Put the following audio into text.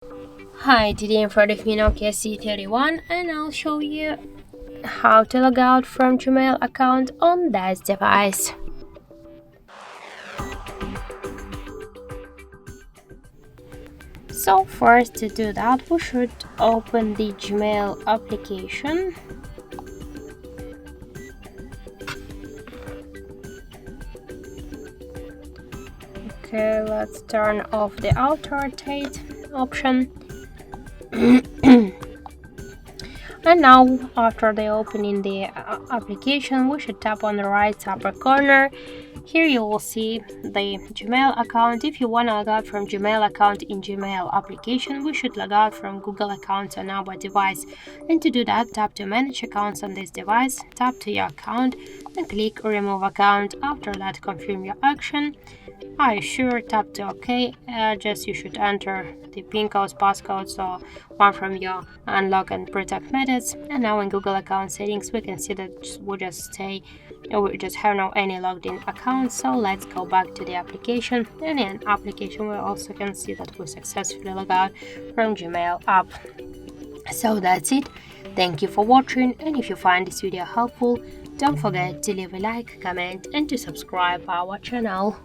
Hi, today in front of me Nokia C31 and I'll show you how to log out from Gmail account on this device. So first, to do that, we should open the Gmail application. Okay, let's turn off the auto rotate option. And now, after the opening the application, we should tap on the right upper corner. Here you will see the Gmail account. If you want to log out from Gmail account in Gmail application, we should log out from Google accounts on our device. And to do that, tap to manage accounts on this device, tap to your account and click remove account. After that, confirm your action. Are you sure? Tap to OK. Just you should enter the PIN codes, passcodes, or one from your unlock and protect methods. And now in Google account settings, we can see that we just have no any logged in accounts. So let's go back to the application. And in application, we also can see that we successfully log out from Gmail app. So that's it. Thank you for watching, and if you find this video helpful, don't forget to leave a like, comment, and to subscribe our channel.